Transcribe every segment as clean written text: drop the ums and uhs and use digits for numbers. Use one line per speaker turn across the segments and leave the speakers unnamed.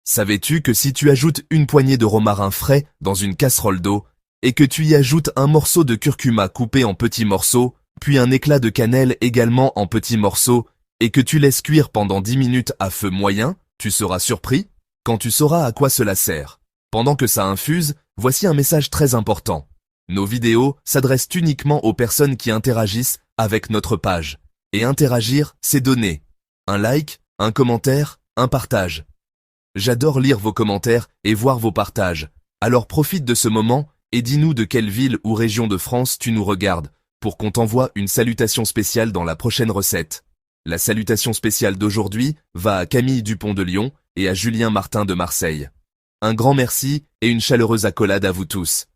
Savais-tu que si tu ajoutes une poignée de romarin frais dans une casserole d'eau, et que tu y ajoutes un morceau de curcuma coupé en petits morceaux, puis un éclat de cannelle également en petits morceaux, et que tu laisses cuire pendant 10 minutes à feu moyen, tu seras surpris quand tu sauras à quoi cela sert. Pendant que ça infuse, voici un message très important. Nos vidéos s'adressent uniquement aux personnes qui interagissent avec notre page. Et interagir, c'est donner. Un like, un commentaire, un partage. J'adore lire vos commentaires et voir vos partages. Alors profite de ce moment et dis-nous de quelle ville ou région de France tu nous regardes pour qu'on t'envoie une salutation spéciale dans la prochaine recette. La salutation spéciale d'aujourd'hui va à Camille Dupont de Lyon et à Julien Martin de Marseille. Un grand merci et une chaleureuse accolade à vous tous.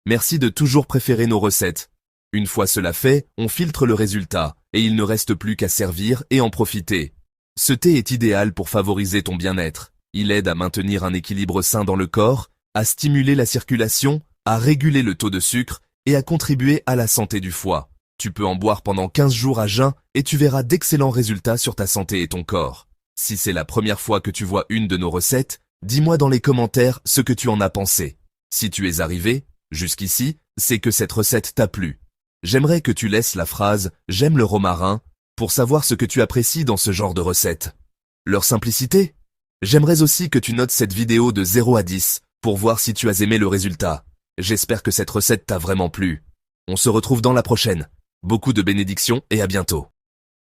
Merci de toujours préférer nos recettes. Une fois cela fait, on filtre le résultat et il ne reste plus qu'à servir et en profiter. Ce thé est idéal pour favoriser ton bien-être. Il aide à maintenir un équilibre sain dans le corps, à stimuler la circulation, à réguler le taux de sucre et à contribuer à la santé du foie. Tu peux en boire pendant 15 jours à jeun et tu verras d'excellents résultats sur ta santé et ton corps. Si c'est la première fois que tu vois une de nos recettes, dis-moi dans les commentaires ce que tu en as pensé. Si tu es arrivé jusqu'ici, c'est que cette recette t'a plu. J'aimerais que tu laisses la phrase « J'aime le romarin » pour savoir ce que tu apprécies dans ce genre de recette. Leur simplicité? J'aimerais aussi que tu notes cette vidéo de 0 à 10 pour voir si tu as aimé le résultat. J'espère que cette recette t'a vraiment plu. On se retrouve dans la prochaine. Beaucoup de bénédictions et à bientôt.